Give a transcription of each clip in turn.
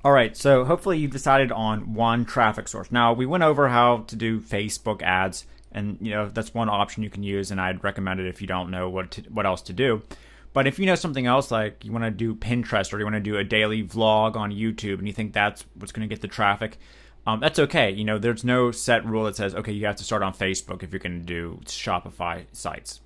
All right, so hopefully you've decided on one traffic source. Now, we went over how to do Facebook ads, and that's one option you can use, and I'd recommend it if you don't know what else to do. But if you know something else, like you want to do Pinterest or you want to do a daily vlog on YouTube, and you think that's what's going to get the traffic, that's okay. There's no set rule that says, okay, you have to start on Facebook if you're going to do Shopify sites.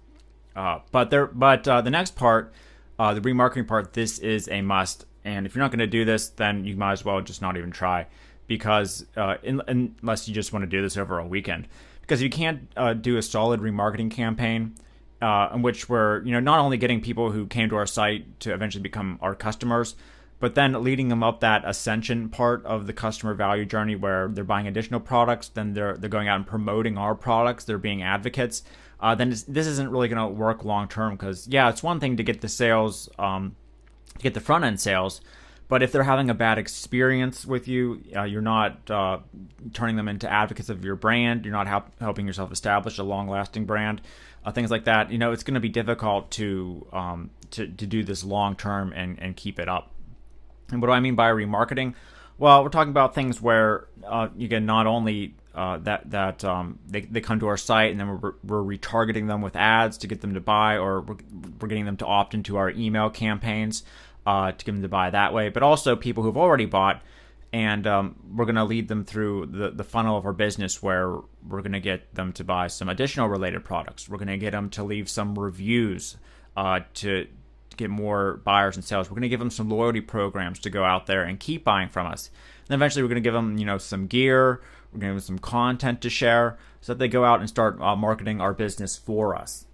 But the next part, the remarketing part, this is a must. And if you're not going to do this, then you might as well just not even try, because unless you just want to do this over a weekend. Because if you can't do a solid remarketing campaign, in which we're not only getting people who came to our site to eventually become our customers, but then leading them up that ascension part of the customer value journey where they're buying additional products, then they're going out and promoting our products, they're being advocates, then this isn't really going to work long term. Because it's one thing to get the sales, to get the front end sales, but if they're having a bad experience with you, you're not turning them into advocates of your brand, you're not helping yourself establish a long lasting brand, things like that, it's going to be difficult to do this long term and keep it up. And what do I mean by remarketing? Well, we're talking about things where you get not only they come to our site, and then we're retargeting them with ads to get them to buy, or we're getting them to opt into our email campaigns to get them to buy that way. But also people who've already bought, and we're going to lead them through the funnel of our business, where we're going to get them to buy some additional related products. We're going to get them to leave some reviews to get more buyers and sales. We're going to give them some loyalty programs to go out there and keep buying from us. And eventually we're going to give them, some gear. We're going to give them some content to share so that they go out and start marketing our business for us.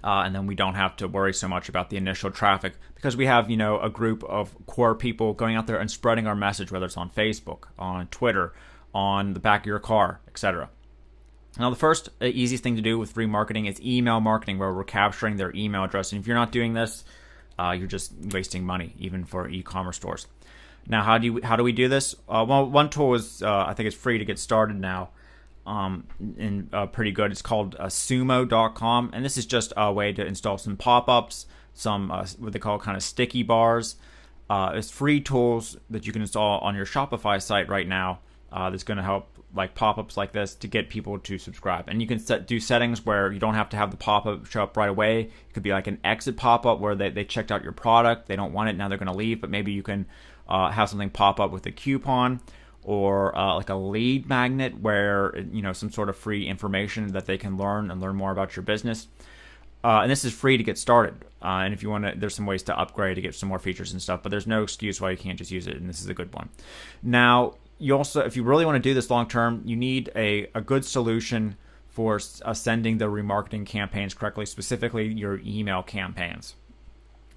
And then we don't have to worry so much about the initial traffic, because we have, a group of core people going out there and spreading our message, whether it's on Facebook, on Twitter, on the back of your car, etc. Now, the first easiest thing to do with remarketing is email marketing, where we're capturing their email address. And if you're not doing this, you're just wasting money, even for e-commerce stores. Now, how do we do this? Well, one tool is I think it's free to get started now, and pretty good. It's called sumo.com, and this is just a way to install some pop-ups, some what they call kind of sticky bars. It's free tools that you can install on your Shopify site right now. That's going to help, like pop-ups like this, to get people to subscribe. And you can do settings where you don't have to have the pop-up show up right away. It could be like an exit pop-up where they checked out your product, they don't want it, now they're going to leave. But maybe you can have something pop up with a coupon, or like a lead magnet where some sort of free information that they can learn more about your business. And this is free to get started. And if you want to, there's some ways to upgrade to get some more features and stuff. But there's no excuse why you can't just use it. And this is a good one. Now, you also, if you really want to do this long term, you need a good solution for sending the remarketing campaigns correctly, specifically your email campaigns.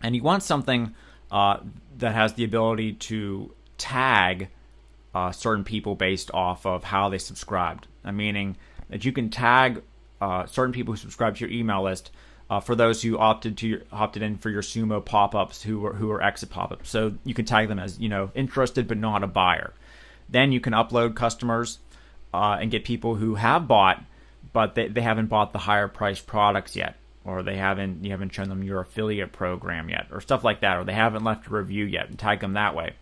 And you want something that has the ability to tag certain people based off of how they subscribed. Meaning that you can tag certain people who subscribe to your email list for those who opted in for your Sumo pop-ups, who are exit pop-ups. So you can tag them as interested but not a buyer. Then you can upload customers and get people who have bought, but they haven't bought the higher priced products yet, or you haven't shown them your affiliate program yet, or stuff like that, or they haven't left a review yet, and tag them that way.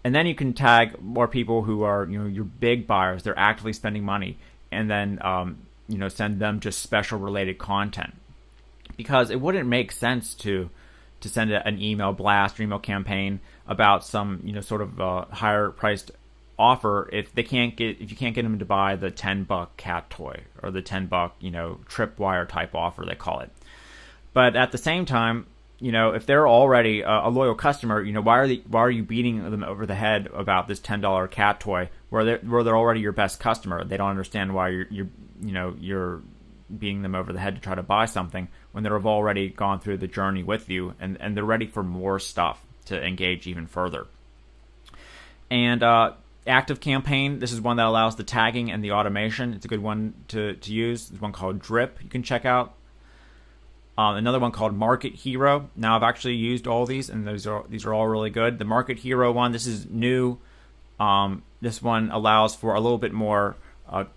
And then you can tag more people who are your big buyers. They're actively spending money, and then send them just special related content, because it wouldn't make sense to send an email blast or email campaign about some sort of higher priced offer if you can't get them to buy the $10 cat toy or the $10 tripwire type offer, they call it. But at the same time, if they're already a loyal customer, why are you beating them over the head about this $10 cat toy where they're already your best customer? They don't understand why you're beating them over the head to try to buy something when they've already gone through the journey with you, and they're ready for more stuff to engage even further. And Active Campaign, this is one that allows the tagging and the automation. It's a good one to use. There's one called Drip you can check out. Another one called Market Hero. Now, I've actually used all these, and these are all really good. The Market Hero one, this is new. This one allows for a little bit more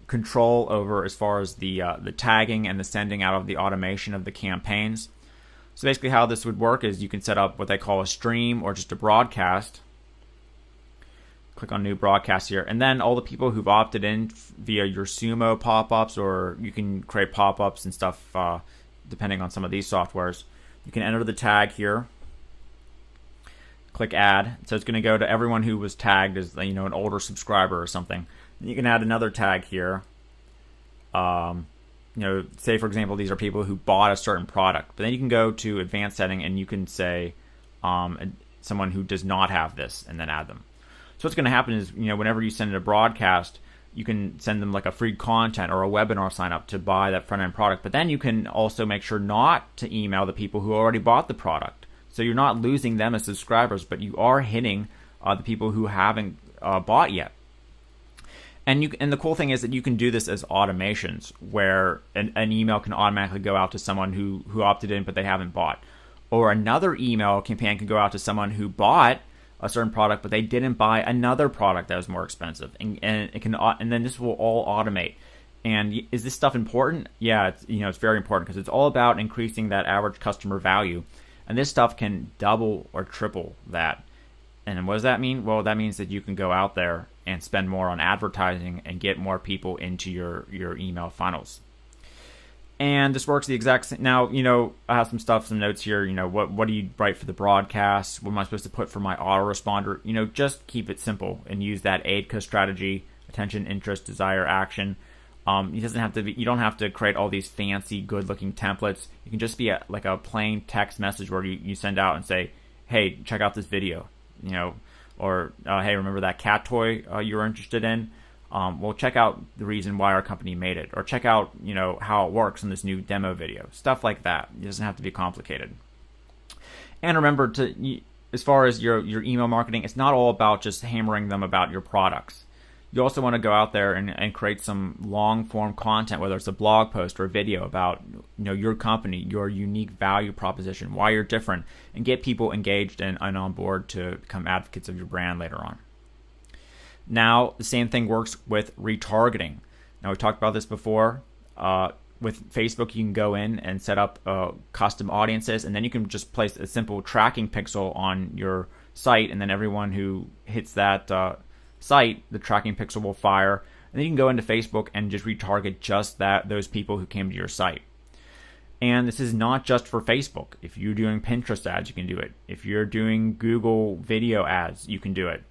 control over as far as the tagging and the sending out of the automation of the campaigns. So basically how this would work is you can set up what they call a stream or just a broadcast. click on new broadcast here. And then all the people who've opted in via your Sumo pop-ups, or you can create pop-ups and stuff depending on some of these softwares. You can enter the tag here. Click add. So it's going to go to everyone who was tagged as an older subscriber or something. And you can add another tag here. Say for example these are people who bought a certain product. But then you can go to advanced setting and you can say someone who does not have this, and then add them. So what's going to happen is, whenever you send a broadcast, you can send them like a free content or a webinar sign up to buy that front end product. But then you can also make sure not to email the people who already bought the product. So you're not losing them as subscribers, but you are hitting the people who haven't bought yet. And the cool thing is that you can do this as automations, where an email can automatically go out to someone who opted in but they haven't bought. Or another email campaign can go out to someone who bought a certain product but they didn't buy another product that was more expensive. And then this will all automate. And is this stuff important? Yeah, it's very important, because it's all about increasing that average customer value. And this stuff can double or triple that. And what does that mean? Well, that means that you can go out there and spend more on advertising and get more people into your email funnels. And this works the exact same. Now, I have some notes here. What do you write for the broadcast? What am I supposed to put for my autoresponder? Just keep it simple and use that AIDCA strategy: attention, interest, desire, action. It doesn't have to be. You don't have to create all these fancy, good-looking templates. You can just be like a plain text message where you send out and say, "Hey, check out this video," or "Hey, remember that cat toy you were interested in? Well, check out the reason why our company made it," or check out how it works in this new demo video. Stuff like that. It doesn't have to be complicated. And remember, as far as your email marketing, it's not all about just hammering them about your products. You also want to go out there and create some long form content, whether it's a blog post or a video about your company, your unique value proposition, why you're different, and get people engaged and on board to become advocates of your brand later on. Now, the same thing works with retargeting. Now, we talked about this before. With Facebook, you can go in and set up custom audiences, and then you can just place a simple tracking pixel on your site, and then everyone who hits that site, the tracking pixel will fire. And then you can go into Facebook and just retarget just those people who came to your site. And this is not just for Facebook. If you're doing Pinterest ads, you can do it. If you're doing Google video ads, you can do it.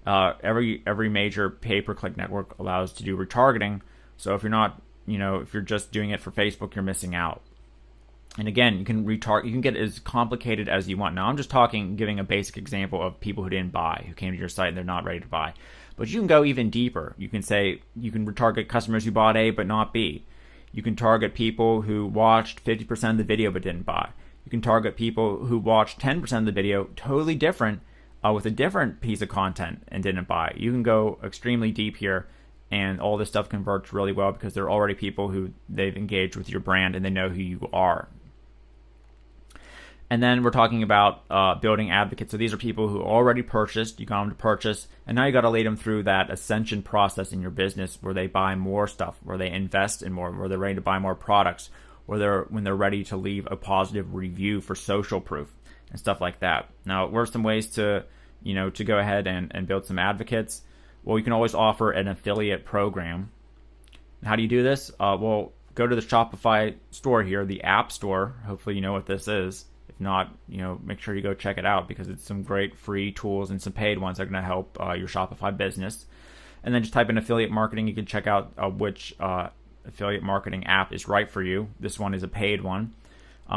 Every major pay-per-click network allows to do retargeting. So if you're not, if you're just doing it for Facebook, you're missing out. And again, you can get as complicated as you want. Now, I'm just giving a basic example of people who didn't buy, who came to your site and they're not ready to buy. But you can go even deeper. You can retarget customers who bought A but not B. You can target people who watched 50% of the video but didn't buy. You can target people who watched 10% of the video, totally different, with a different piece of content and didn't buy. You can go extremely deep here, and all this stuff converts really well because they're already people who they've engaged with your brand and they know who you are. And then we're talking about building advocates. So these are people who already purchased, you got them to purchase, and now you got to lead them through that ascension process in your business where they buy more stuff, where they invest in more, where they're ready to buy more products, when they're ready to leave a positive review for social proof and stuff like that. Now, what are some ways to go ahead and build some advocates? Well, you can always offer an affiliate program. How do you do this? Well, go to the Shopify store here, the App Store. Hopefully you know what this is. If not, make sure you go check it out because it's some great free tools and some paid ones that are going to help your Shopify business. And then just type in affiliate marketing. You can check out which affiliate marketing app is right for you. This one is a paid one.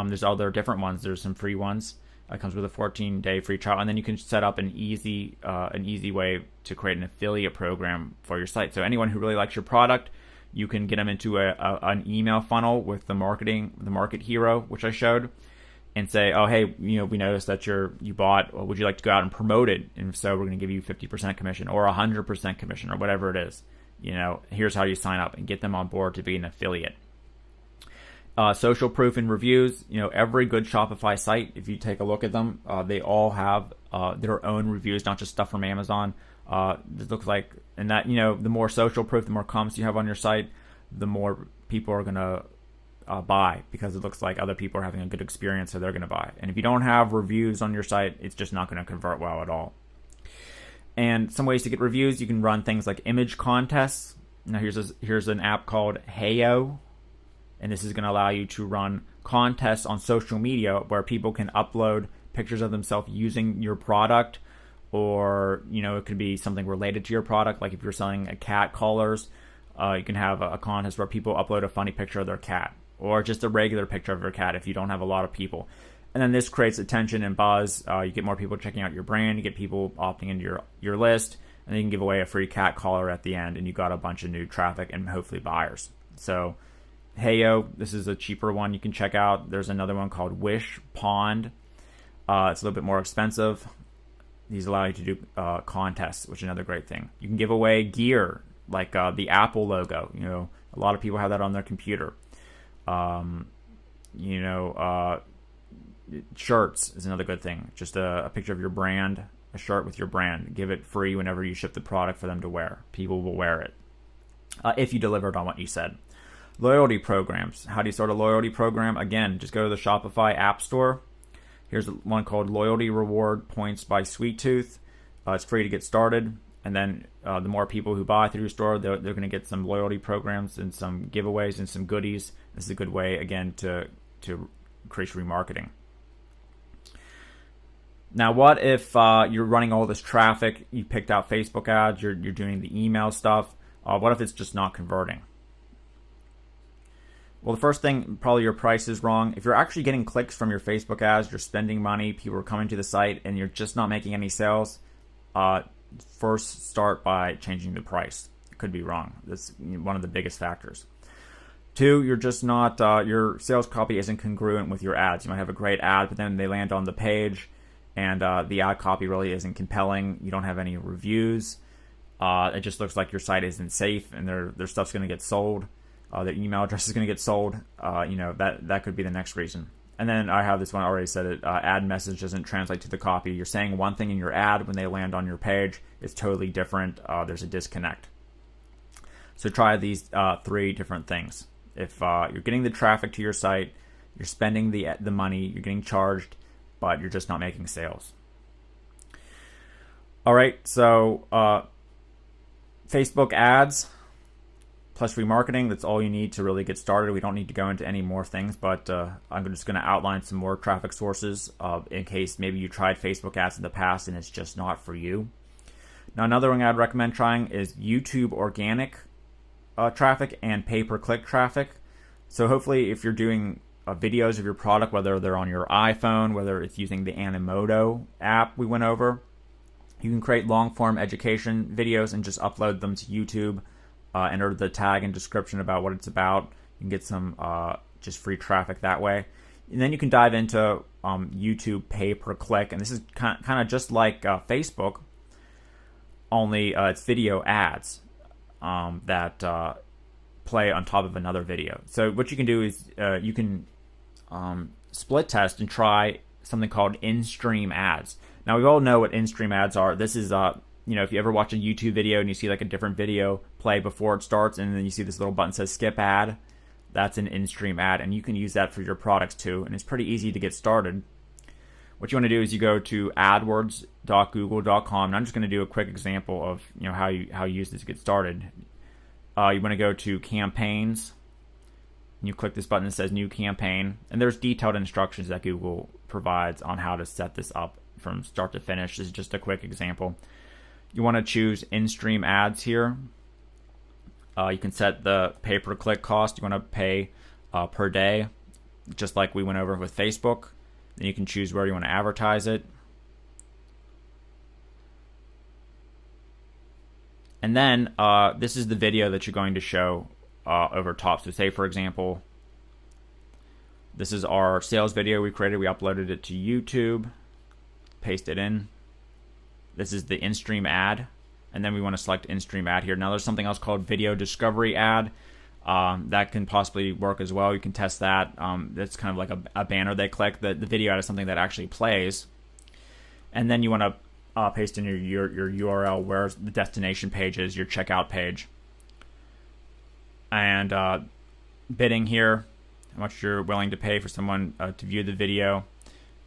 There's other different ones. There's some free ones. It comes with a 14-day free trial, and then you can set up an easy way to create an affiliate program for your site. So anyone who really likes your product, you can get them into an email funnel with the market hero, which I showed, and say, oh, hey, we noticed that you bought. Well, would you like to go out and promote it? And if so, we're going to give you 50% commission or 100% commission or whatever it is. Here's how you sign up and get them on board to be an affiliate. Social proof and reviews. Every good Shopify site, if you take a look at them, they all have their own reviews, not just stuff from Amazon. It looks like, and that the more social proof, the more comments you have on your site, the more people are going to buy because it looks like other people are having a good experience, so they're going to buy. And if you don't have reviews on your site, it's just not going to convert well at all. And some ways to get reviews, you can run things like image contests. Now here's an app called Heyo, and this is going to allow you to run contests on social media where people can upload pictures of themselves using your product, or it could be something related to your product. Like if you're selling a cat collars, you can have a contest where people upload a funny picture of their cat, or just a regular picture of your cat if you don't have a lot of people. And then this creates attention and buzz. You get more people checking out your brand. You get people opting into your list. And then you can give away a free cat collar at the end. And you got a bunch of new traffic and hopefully buyers. So, Heyo, this is a cheaper one you can check out. There's another one called Wish Pond. It's a little bit more expensive. These allow you to do contests, which is another great thing. You can give away gear, like the Apple logo. A lot of people have that on their computer. Shirts is another good thing. Just a picture of your brand, a shirt with your brand. Give it free whenever you ship the product for them to wear. People will wear it if you delivered on what you said. Loyalty programs. How do you start a loyalty program? Again, just go to the Shopify App Store. Here's one called Loyalty Reward Points by Sweet Tooth. It's free to get started. And then the more people who buy through your store, they're going to get some loyalty programs and some giveaways and some goodies. This is a good way, again, to increase remarketing. Now, what if you're running all this traffic, you picked out Facebook ads, you're doing the email stuff, what if it's just not converting? Well, the first thing, probably your price is wrong. If you're actually getting clicks from your Facebook ads, you're spending money, people are coming to the site, and you're just not making any sales, first start by changing the price. It could be wrong. That's one of the biggest factors. 2, you're just not, your sales copy isn't congruent with your ads. You might have a great ad, but then they land on the page, and the ad copy really isn't compelling. You don't have any reviews. It just looks like your site isn't safe, and their stuff's going to get sold. Their email address is going to get sold. That could be the next reason. And then I have this one, I already said it. Ad message doesn't translate to the copy. You're saying one thing in your ad, when they land on your page, it's totally different. There's a disconnect. So try these 3 different things. If you're getting the traffic to your site, you're spending the money, you're getting charged, but you're just not making sales. All right, so Facebook ads plus remarketing, that's all you need to really get started. We don't need to go into any more things, but I'm just going to outline some more traffic sources in case maybe you tried Facebook ads in the past and it's just not for you. Now, another thing I'd recommend trying is YouTube organic traffic and pay-per-click traffic. So hopefully if you're doing videos of your product, whether they're on your iPhone, whether it's using the Animoto app we went over, you can create long-form education videos and just upload them to YouTube. Enter the tag and description about what it's about. You can get some just free traffic that way. And then you can dive into YouTube pay-per-click. And this is kind of just like Facebook, only it's video ads that play on top of another video. So what you can do is you can split test and try something called in-stream ads. Now, we all know what in-stream ads are. This is if you ever watch a YouTube video and you see like a different video play before it starts, and then you see this little button that says skip ad, that's an in-stream ad, and you can use that for your products too, and it's pretty easy to get started. What you want to do is you go to adwords.google.com, and I'm just going to do a quick example of how you use this to get started. You want to go to campaigns, and you click this button that says new campaign, and there's detailed instructions that Google provides on how to set this up from start to finish. This is just a quick example. You want to choose in-stream ads here. You can set the pay-per-click cost. You want to pay per day, just like we went over with Facebook. Then you can choose where you want to advertise it. And then this is the video that you're going to show over top. So say, for example, this is our sales video we created. We uploaded it to YouTube. Paste it in. This is the in-stream ad, and then we want to select in-stream ad here. Now there's something else called video discovery ad. That can possibly work as well. You can test that. That's kind of like a banner they click. The video ad is something that actually plays. And then you want to paste in your URL where the destination page is, your checkout page. And bidding here, how much you're willing to pay for someone to view the video.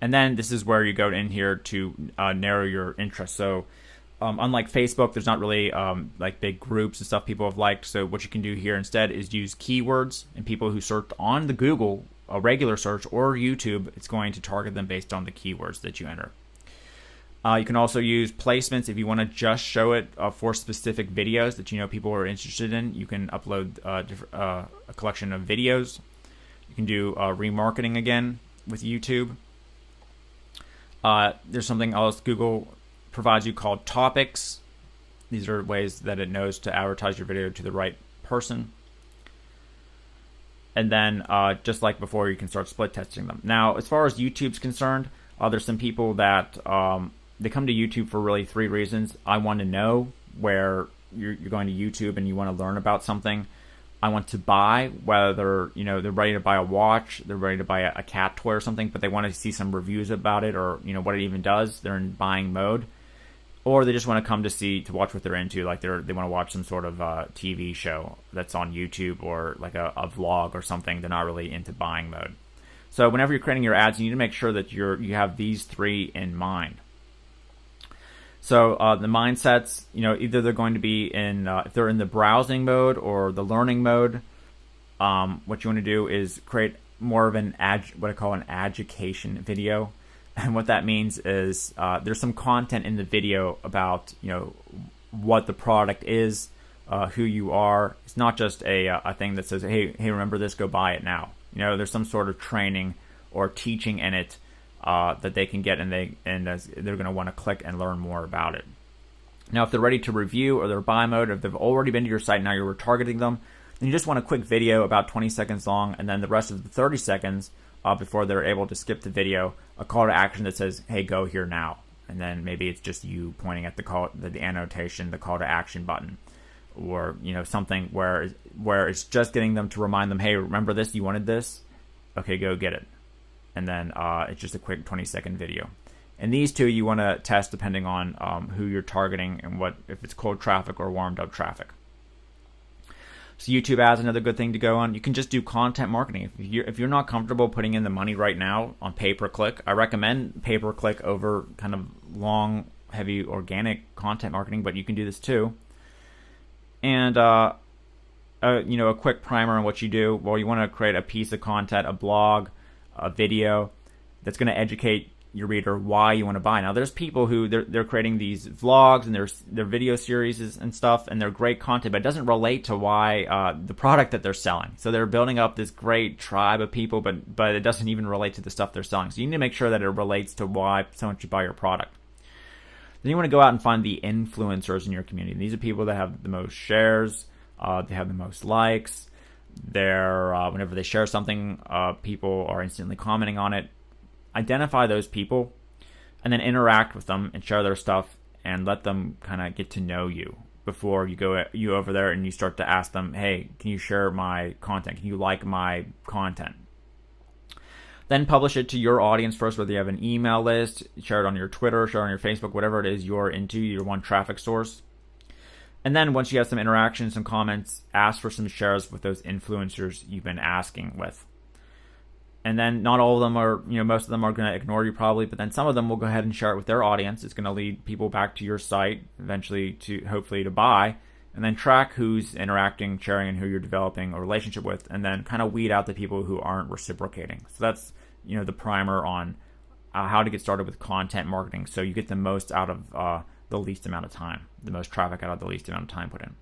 And then this is where you go in here to narrow your interest. So Unlike Facebook, there's not really like big groups and stuff people have liked. So what you can do here instead is use keywords, and people who search on the Google, a regular search, or YouTube, it's going to target them based on the keywords that you enter. You can also use placements if you want to just show it for specific videos that you know people are interested in. You can upload a collection of videos. You can do remarketing again with YouTube. There's something else Google provides you called topics. These are ways that it knows to advertise your video to the right person. And then just like before, you can start split testing them. Now, as far as YouTube's concerned, there's some people that they come to YouTube for really 3 reasons. I want to know where you're going to YouTube and you want to learn about something. I want to buy, whether they're ready to buy a watch, they're ready to buy a cat toy or something, but they want to see some reviews about it or what it even does. They're in buying mode, or they just want to come to watch what they're into, like they want to watch some sort of TV show that's on YouTube or like a vlog or something. They're not really into buying mode. So whenever you're creating your ads, you need to make sure that you have these 3 in mind. So the mindsets, either they're going to be in, if they're in the browsing mode or the learning mode, what you want to do is create more of what I call an education video. And what that means is there's some content in the video about, what the product is, who you are. It's not just a thing that says, hey, remember this, go buy it now. There's some sort of training or teaching in it that they can get, and they're going to want to click and learn more about it. Now, if they're ready to review or they're buy mode, if they've already been to your site, now you're retargeting them, then you just want a quick video about 20 seconds long, and then the rest of the 30 seconds before they're able to skip the video, a call to action that says, hey, go here now. And then maybe it's just you pointing at the annotation, the call to action button, or something where it's just getting them to remind them, hey, remember this, you wanted this? Okay, go get it. And then it's just a quick 20-second video. And these 2 you want to test depending on who you're targeting and if it's cold traffic or warmed up traffic. So YouTube ads, another good thing to go on. You can just do content marketing. If you're not comfortable putting in the money right now on pay-per-click, I recommend pay-per-click over kind of long, heavy, organic content marketing, but you can do this too. And a quick primer on what you do. Well, you want to create a piece of content, a blog, a video that's going to educate your reader why you want to buy. Now, there's people who they're creating these vlogs and their video series and stuff, and they're great content, but it doesn't relate to why the product that they're selling. So they're building up this great tribe of people, but it doesn't even relate to the stuff they're selling. So you need to make sure that it relates to why someone should buy your product. Then you want to go out and find the influencers in your community. These are people that have the most shares, they have the most likes. Whenever they share something, people are instantly commenting on it. Identify those people and then interact with them and share their stuff and let them kind of get to know you before you go over there and you start to ask them, hey, can you share my content? Can you like my content? Then publish it to your audience first, whether you have an email list, share it on your Twitter, share it on your Facebook, whatever it is you're into, your one traffic source. And then once you have some interaction, some comments, ask for some shares with those influencers you've been asking with. And then not all of them are, most of them are going to ignore you probably, but then some of them will go ahead and share it with their audience. It's going to lead people back to your site, eventually hopefully to buy, and then track who's interacting, sharing, and who you're developing a relationship with, and then kind of weed out the people who aren't reciprocating. So that's, the primer on how to get started with content marketing so you get the most out of the least amount of time, the most traffic out of the least amount of time put in.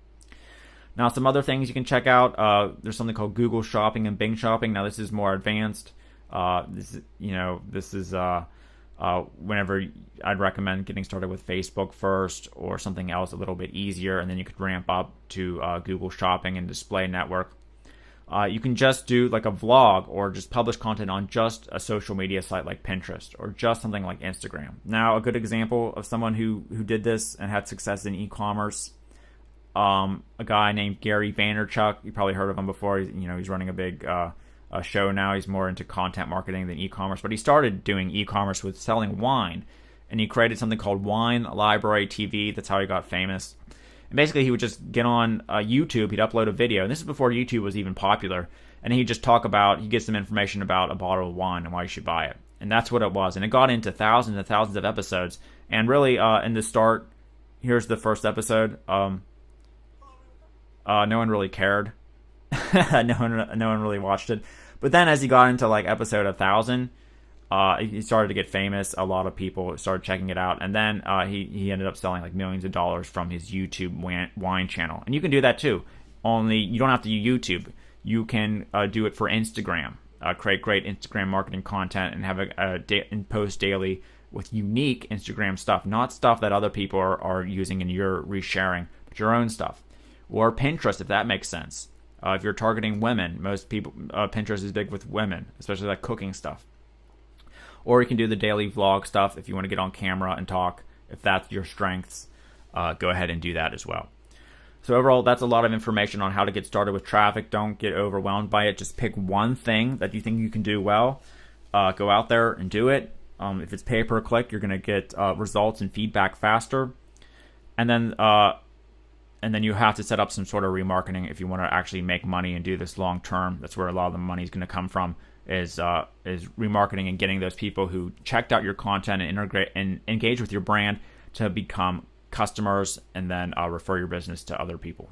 Now, some other things you can check out. There's something called Google Shopping and Bing Shopping. Now, this is more advanced. This is whenever I'd recommend getting started with Facebook first or something else a little bit easier, and then you could ramp up to Google Shopping and Display Network. You can just do like a vlog or just publish content on just a social media site like Pinterest or just something like Instagram. Now, a good example of someone who did this and had success in e-commerce, a guy named Gary Vaynerchuk. You probably heard of him before. He's running a big show now. He's more into content marketing than e-commerce, but he started doing e-commerce with selling wine, and he created something called Wine Library TV. That's how he got famous. And basically, he would just get on YouTube. He'd upload a video, and this is before YouTube was even popular. And he'd just he'd get some information about a bottle of wine and why you should buy it. And that's what it was. And it got into thousands and thousands of episodes. And really, in the start, here's the first episode. No one really cared. No one really watched it. But then as he got into like episode 1,000, he started to get famous. A lot of people started checking it out, and then he ended up selling like millions of dollars from his YouTube wine channel. And you can do that too. Only you don't have to use YouTube. You can do it for Instagram. Create great Instagram marketing content and have and post daily with unique Instagram stuff, not stuff that other people are using and you're resharing, but your own stuff. Or Pinterest, if that makes sense. If you're targeting women, most people Pinterest is big with women, especially like cooking stuff. Or you can do the daily vlog stuff if you want to get on camera and talk. If that's your strengths, go ahead and do that as well. So overall, that's a lot of information on how to get started with traffic. Don't get overwhelmed by it. Just pick one thing that you think you can do well. Go out there and do it. If it's pay per click, you're going to get results and feedback faster. And then you have to set up some sort of remarketing if you want to actually make money and do this long term. That's where a lot of the money is going to come from. Is remarketing and getting those people who checked out your content and integrate and engage with your brand to become customers and then refer your business to other people.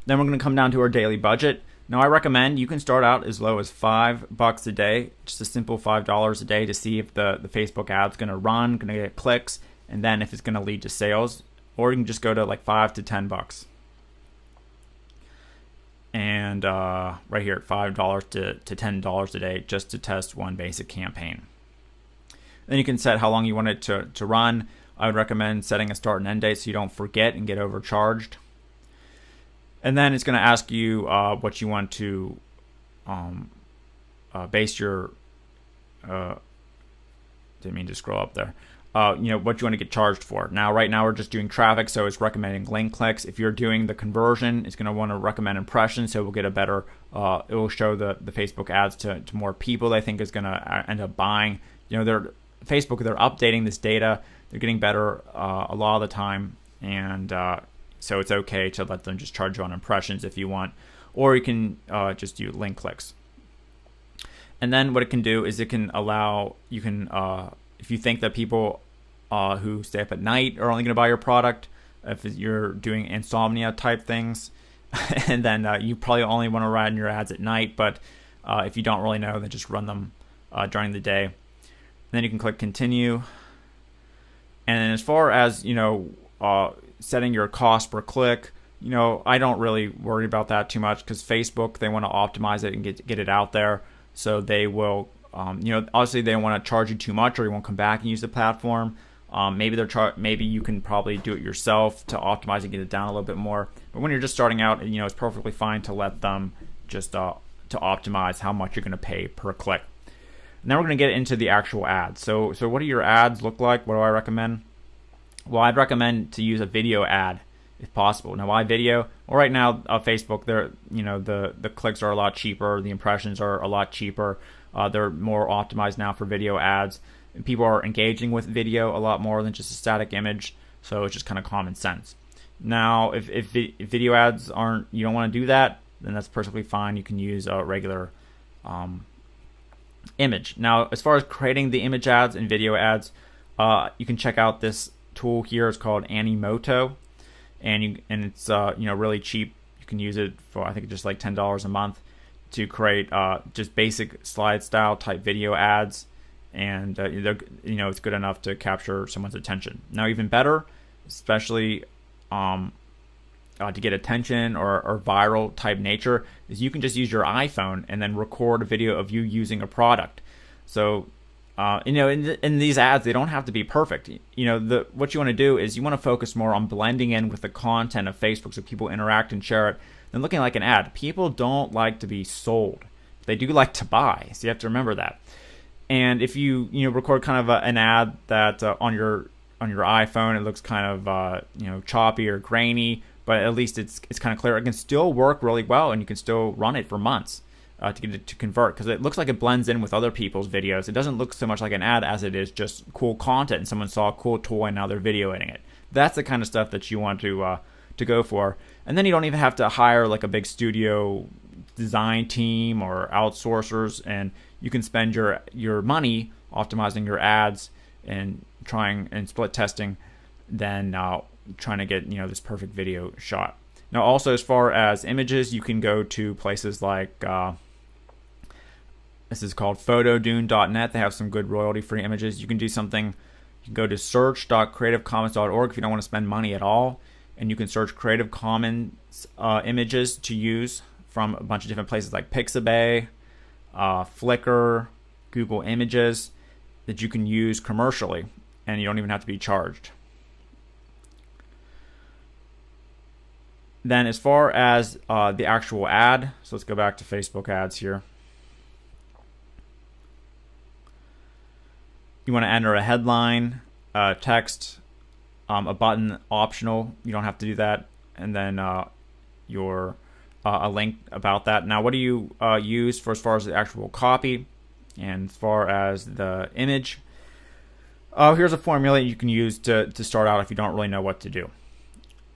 Then we're going to come down to our daily budget. Now, I recommend you can start out as low as $5 a day, just a simple $5 a day to see if the Facebook ad's going to run, going to get clicks, and then if it's going to lead to sales. Or you can just go to like $5 to $10. And right here at $5 to $10 a day just to test one basic campaign. Then you can set how long you want it to run. I would recommend setting a start and end date so you don't forget and get overcharged. And then it's going to ask you what you want to base your didn't mean to scroll up there. What you want to get charged for. Now, right now, we're just doing traffic, so it's recommending link clicks. If you're doing the conversion, it's going to want to recommend impressions, so we'll get a better, it will show the Facebook ads to more people they think is going to end up buying. They're updating this data. They're getting better a lot of the time, and so it's okay to let them just charge you on impressions if you want, or you can just do link clicks. And then what it can do is it can allow, if you think that people who stay up at night are only going to buy your product, if you're doing insomnia type things, and then you probably only want to run your ads at night, but if you don't really know, then just run them during the day. And then you can click continue. And as far as, setting your cost per click, I don't really worry about that too much because Facebook, they want to optimize it and get it out there. So they will, obviously they don't want to charge you too much or you won't come back and use the platform. Maybe you can probably do it yourself to optimize and get it down a little bit more. But when you're just starting out, it's perfectly fine to let them just to optimize how much you're going to pay per click. Now we're going to get into the actual ads. So what do your ads look like? What do I recommend? Well, I'd recommend to use a video ad if possible. Now, why video? Well, right now, Facebook, the clicks are a lot cheaper. The impressions are a lot cheaper. They're more optimized now for video ads. And people are engaging with video a lot more than just a static image. So it's just kind of common sense. Now, if video ads you don't want to do that, then that's perfectly fine. You can use a regular image. Now, as far as creating the image ads and video ads, you can check out this tool here. It's called Animoto, and it's really cheap. You can use it for I think just like $10 a month to create just basic slide style type video ads, and it's good enough to capture someone's attention. Now, even better, especially to get attention or viral type nature, is you can just use your iPhone and then record a video of you using a product. So in these ads, they don't have to be perfect. What you want to do is you want to focus more on blending in with the content of Facebook so people interact and share it than looking like an ad. People don't like to be sold. They do like to buy. So you have to remember that. And if you record kind of an ad that on your iPhone, it looks kind of choppy or grainy, but at least it's kind of clear. It can still work really well, and you can still run it for months to get it to convert because it looks like it blends in with other people's videos. It doesn't look so much like an ad as it is just cool content, and someone saw a cool toy and now they're videoing it. That's the kind of stuff that you want to go for. And then you don't even have to hire like a big studio design team or outsourcers, and you can spend your money optimizing your ads and trying and split testing than trying to get this perfect video shot. Now, also as far as images, you can go to places like this is called photodune.net. They have some good royalty-free images. You can do something. You can go to search.creativecommons.org if you don't want to spend money at all, and you can search Creative Commons images to use from a bunch of different places like Pixabay, Flickr, Google Images that you can use commercially, and you don't even have to be charged. Then as far as the actual ad, so let's go back to Facebook ads here. You want to enter a headline, text, a button, optional. You don't have to do that. And then a link about that. Now, what do you use for as far as the actual copy and as far as the image? Here's a formula you can use to start out if you don't really know what to do.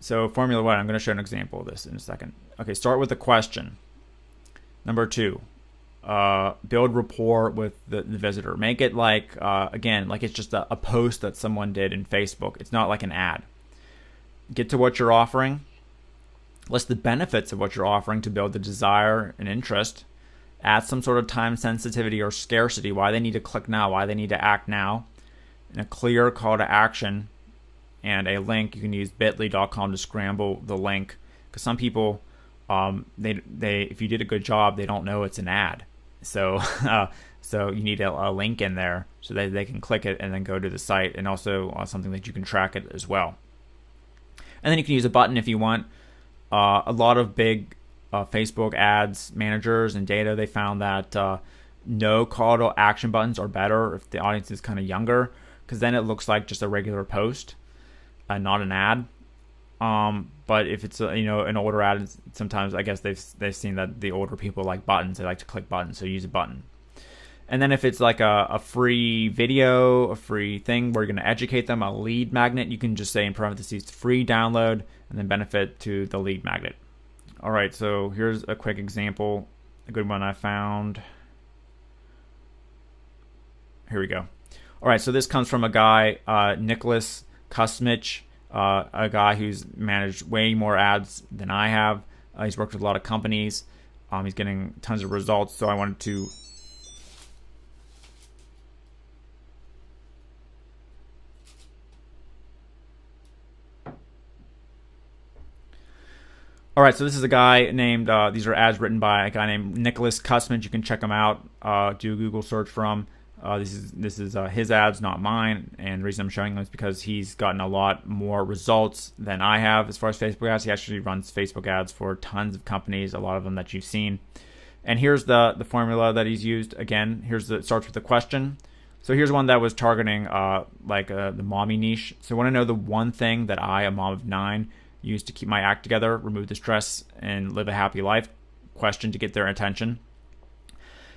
So formula 1, I'm going to show an example of this in a second. Okay, start with a question. Number 2, build rapport with the visitor. Make it like, again, like it's just a post that someone did in Facebook. It's not like an ad. Get to what you're offering. list the benefits of what you're offering to build the desire and interest, add some sort of time sensitivity or scarcity, why they need to click now, why they need to act now, and a clear call to action and a link. You can use bit.ly.com to scramble the link, because some people, they if you did a good job, they don't know it's an ad. So so you need a link in there so that they can click it and then go to the site, and also something that you can track it as well. And then you can use a button if you want. A lot of big Facebook ads managers and data, they found that no call to action buttons are better if the audience is kind of younger, because then it looks like just a regular post, not an ad. But if it's an older ad, sometimes I guess they've seen that the older people like buttons. They like to click buttons, so use a button. And then if it's like a free video, a free thing where you're going to educate them, a lead magnet, you can just say in parentheses free download and then benefit to the lead magnet. All right, so here's a quick example, a good one I found. Here we go. All right, so this comes from a guy, Nicholas Kusmich, a guy who's managed way more ads than I have. He's worked with a lot of companies. He's getting tons of results, so I wanted to All right, so this is a guy named, these are ads written by a guy named Nicholas Kusmich. You can check him out, do a Google search for him. This is his ads, not mine, and the reason I'm showing them is because he's gotten a lot more results than I have as far as Facebook ads. He actually runs Facebook ads for tons of companies, a lot of them that you've seen. And here's the formula that he's used. Again, it starts with a question. So here's one that was targeting the mommy niche. So I want to know the one thing that I, a mom of 9, use to keep my act together, remove the stress, and live a happy life. Question to get their attention.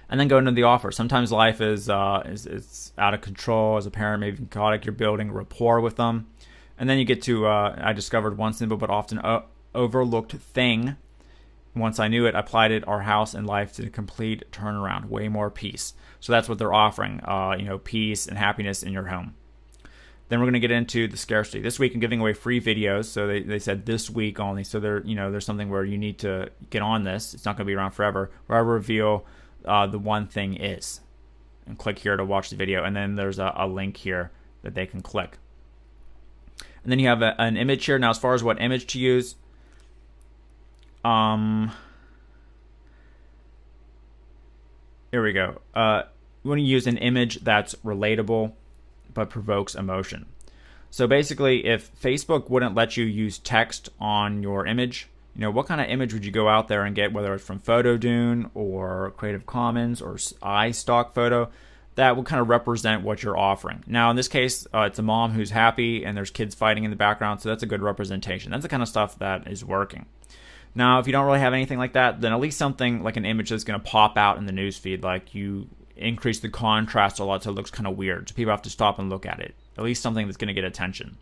And then go into the offer. Sometimes life is out of control. As a parent, maybe chaotic. You're building rapport with them. And then you get to, I discovered one simple but often overlooked thing. Once I knew it, I applied it, our house and life to a complete turnaround. Way more peace. So that's what they're offering, peace and happiness in your home. Then we're going to get into the scarcity. This week I'm giving away free videos. So they said this week only. So there's something where you need to get on this. It's not going to be around forever. Where I reveal the one thing is. And click here to watch the video. And then there's a link here that they can click. And then you have an image here. Now as far as what image to use. Here we go. You want to use an image that's relatable but provokes emotion. So basically, if Facebook wouldn't let you use text on your image, what kind of image would you go out there and get, whether it's from PhotoDune or Creative Commons or iStock Photo, that would kind of represent what you're offering. Now, in this case, it's a mom who's happy and there's kids fighting in the background, so that's a good representation. That's the kind of stuff that is working. Now, if you don't really have anything like that, then at least something like an image that's going to pop out in the newsfeed, like you increase the contrast a lot so it looks kind of weird. So people have to stop and look at it. At least something that's going to get attention.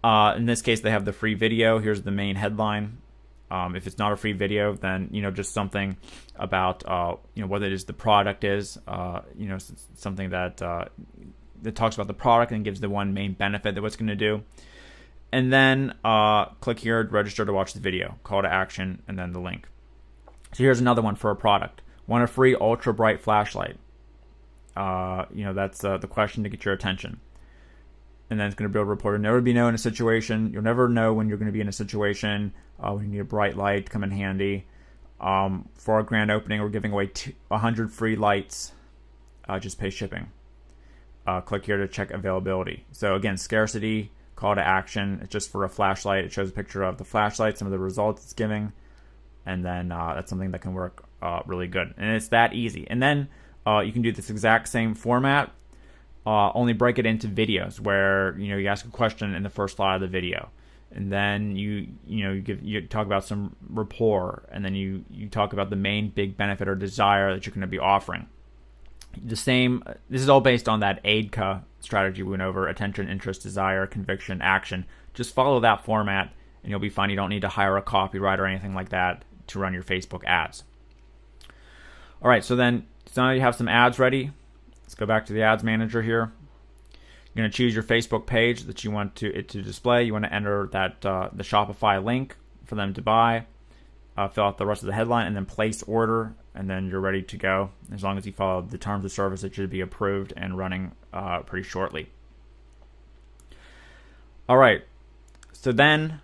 In this case, they have the free video. Here's the main headline. If it's not a free video, then just something about what it is the product is. Something that talks about the product and gives the one main benefit that what's going to do. And then click here, register to watch the video, call to action, and then the link. So here's another one for a product. Want a free ultra bright flashlight? That's the question to get your attention. And then it's going to build a rapport. You'll never know in a situation. You'll never know when you're going to be in a situation when you need a bright light to come in handy. For our grand opening, we're giving away 100 free lights. Just pay shipping. Click here to check availability. So again, scarcity, call to action. It's just for a flashlight. It shows a picture of the flashlight, some of the results it's giving. And then that's something that can work really good. And it's that easy. And then you can do this exact same format, only break it into videos where you ask a question in the first slide of the video, and then you talk about some rapport, and then you talk about the main big benefit or desire that you're going to be offering. This is all based on that AIDCA strategy we went over: attention, interest, desire, conviction, action. Just follow that format and you'll be fine. You don't need to hire a copywriter or anything like that to run your Facebook ads. All right, so now you have some ads ready. Let's go back to the ads manager here. You're going to choose your Facebook page that you want it to display. You want to enter that the Shopify link for them to buy. Fill out the rest of the headline, and then place order, and then you're ready to go. As long as you follow the terms of service, it should be approved and running pretty shortly. All right, so then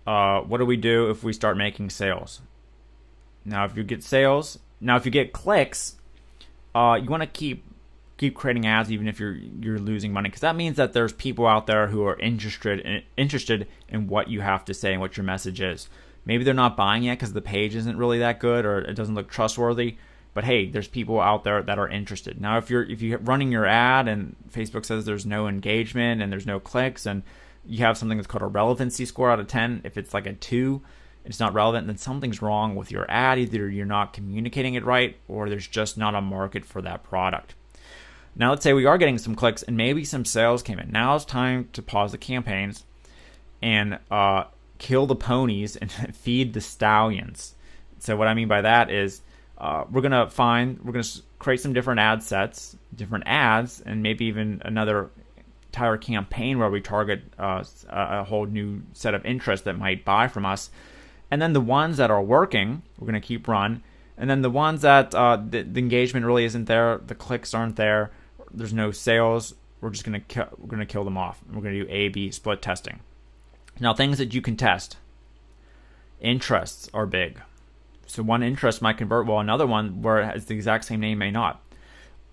what do we do if we start making sales? Now, if you get clicks, you want to keep creating ads even if you're losing money, because that means that there's people out there who are interested in what you have to say and what your message is. Maybe they're not buying yet because the page isn't really that good or it doesn't look trustworthy. But hey, there's people out there that are interested. Now, if you're running your ad and Facebook says there's no engagement and there's no clicks, and you have something that's called a relevancy score out of 10, if it's like a 2, it's not relevant, then something's wrong with your ad. Either you're not communicating it right, or there's just not a market for that product. Now, let's say we are getting some clicks and maybe some sales came in. Now it's time to pause the campaigns and kill the ponies and feed the stallions. So what I mean by that is we're going to create some different ad sets, different ads, and maybe even another entire campaign where we target a whole new set of interests that might buy from us. And then the ones that are working, we're going to keep run. And then the ones that the engagement really isn't there, the clicks aren't there, there's no sales, we're going to kill them off. We're going to do A/B split testing. Now, things that you can test. Interests are big. So one interest might convert, while another one where it has the exact same name may not.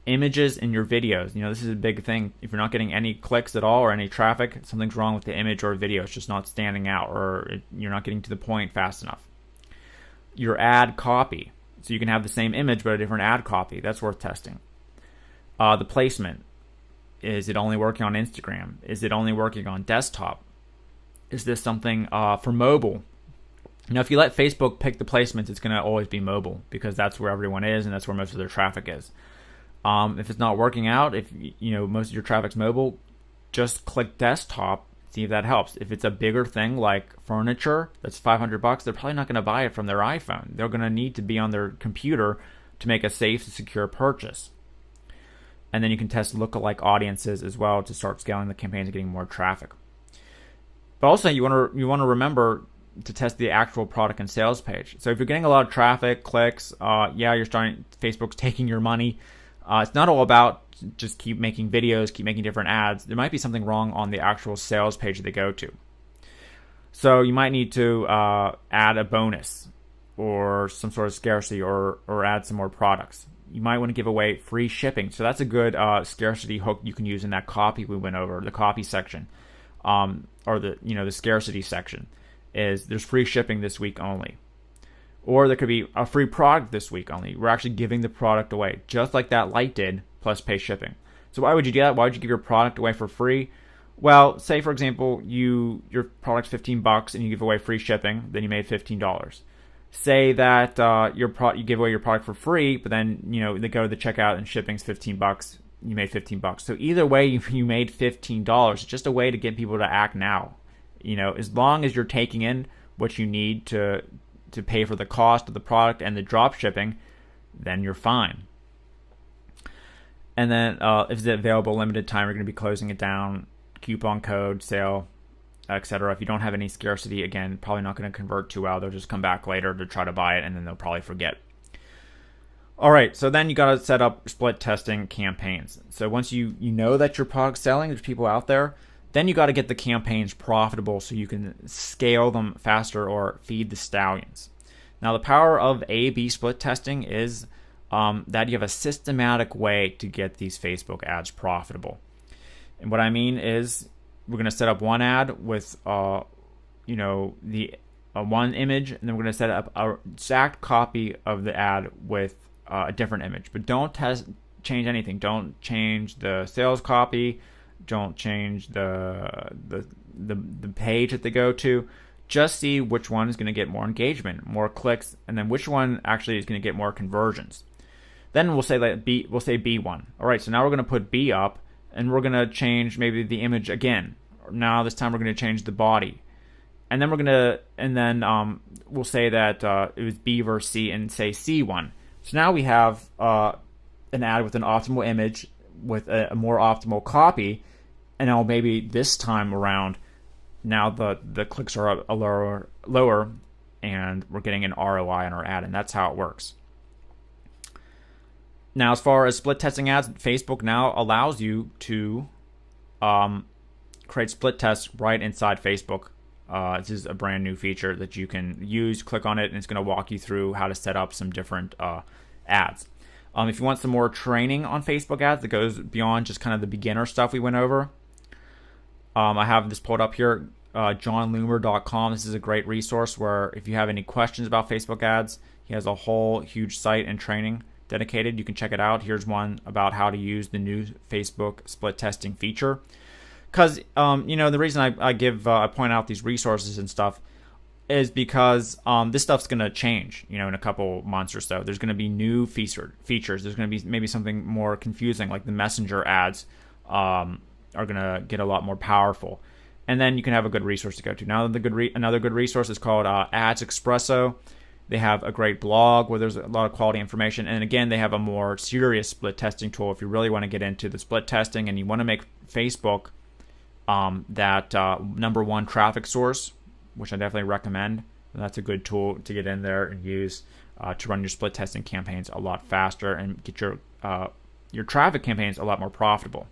Images in your videos. This is a big thing. If you're not getting any clicks at all or any traffic, something's wrong with the image or video. It's just not standing out, or you're not getting to the point fast enough. Your ad copy. So you can have the same image but a different ad copy. That's worth testing. The placement. Is it only working on Instagram? Is it only working on desktop? Is this something for mobile? Now, if you let Facebook pick the placements, it's going to always be mobile because that's where everyone is and that's where most of their traffic is. If it's not working out, if most of your traffic's mobile, just click desktop, see if that helps. If it's a bigger thing like furniture that's $500, they're probably not going to buy it from their iPhone. They're going to need to be on their computer to make a safe and secure purchase. And then you can test lookalike audiences as well to start scaling the campaigns and getting more traffic. But also, you want to remember to test the actual product and sales page. So if you're getting a lot of traffic, clicks, Facebook's taking your money. It's not all about just keep making videos, keep making different ads. There might be something wrong on the actual sales page that they go to. So you might need to add a bonus or some sort of scarcity or add some more products. You might want to give away free shipping. So that's a good scarcity hook you can use in that copy we went over, the copy section, or the scarcity section. Is there's free shipping this week only. Or there could be a free product this week only. We're actually giving the product away, just like that light did, plus pay shipping. So why would you do that? Why would you give your product away for free? Well, say for example, your product's $15 and you give away free shipping, then you made $15. Say that you give away your product for free, but then they go to the checkout and shipping's $15. You made $15. So either way, you made $15. It's just a way to get people to act now. As long as you're taking in what you need to pay for the cost of the product and the drop shipping, then you're fine. And then if it's available limited time, you're going to be closing it down, coupon code, sale, etc. If you don't have any scarcity, again, probably not going to convert too well. They'll just come back later to try to buy it, and then they'll probably forget. All right, so then you got to set up split testing campaigns. So once you know that your product's selling, there's people out there, then you got to get the campaigns profitable so you can scale them faster or feed the stallions. Now, the power of A/B split testing is that you have a systematic way to get these Facebook ads profitable. And what I mean is we're going to set up one ad with one image, and then we're going to set up an exact copy of the ad with a different image. But don't change anything. Don't change the sales copy. Don't change the page that they go to. Just see which one is going to get more engagement, more clicks, and then which one actually is going to get more conversions. Then we'll say B1. All right, so now we're going to put B up, and we're going to change maybe the image again. Now this time we're going to change the body, and then we'll say that it was B versus C, and say C1. So now we have an ad with an optimal image with a more optimal copy, and now maybe this time around now the clicks are a lower, and we're getting an ROI on our ad, and that's how it works. Now, as far as split testing ads, Facebook now allows you to create split tests right inside Facebook. This is a brand new feature that you can use. Click on it, and it's going to walk you through how to set up some different ads. If you want some more training on Facebook ads that goes beyond just kind of the beginner stuff we went over, I have this pulled up here, johnloomer.com. This is a great resource where if you have any questions about Facebook ads, he has a whole huge site and training dedicated. You can check it out. Here's one about how to use the new Facebook split testing feature. Because the reason I point out these resources and stuff is because this stuff's going to change, in a couple months or so. There's going to be new features. There's going to be maybe something more confusing, like the Messenger ads are going to get a lot more powerful. And then you can have a good resource to go to. Now, another good resource is called Ads Expresso. They have a great blog where there's a lot of quality information. And again, they have a more serious split testing tool if you really want to get into the split testing and you want to make Facebook that number one traffic source, which I definitely recommend. That's a good tool to get in there and use to run your split testing campaigns a lot faster and get your traffic campaigns a lot more profitable.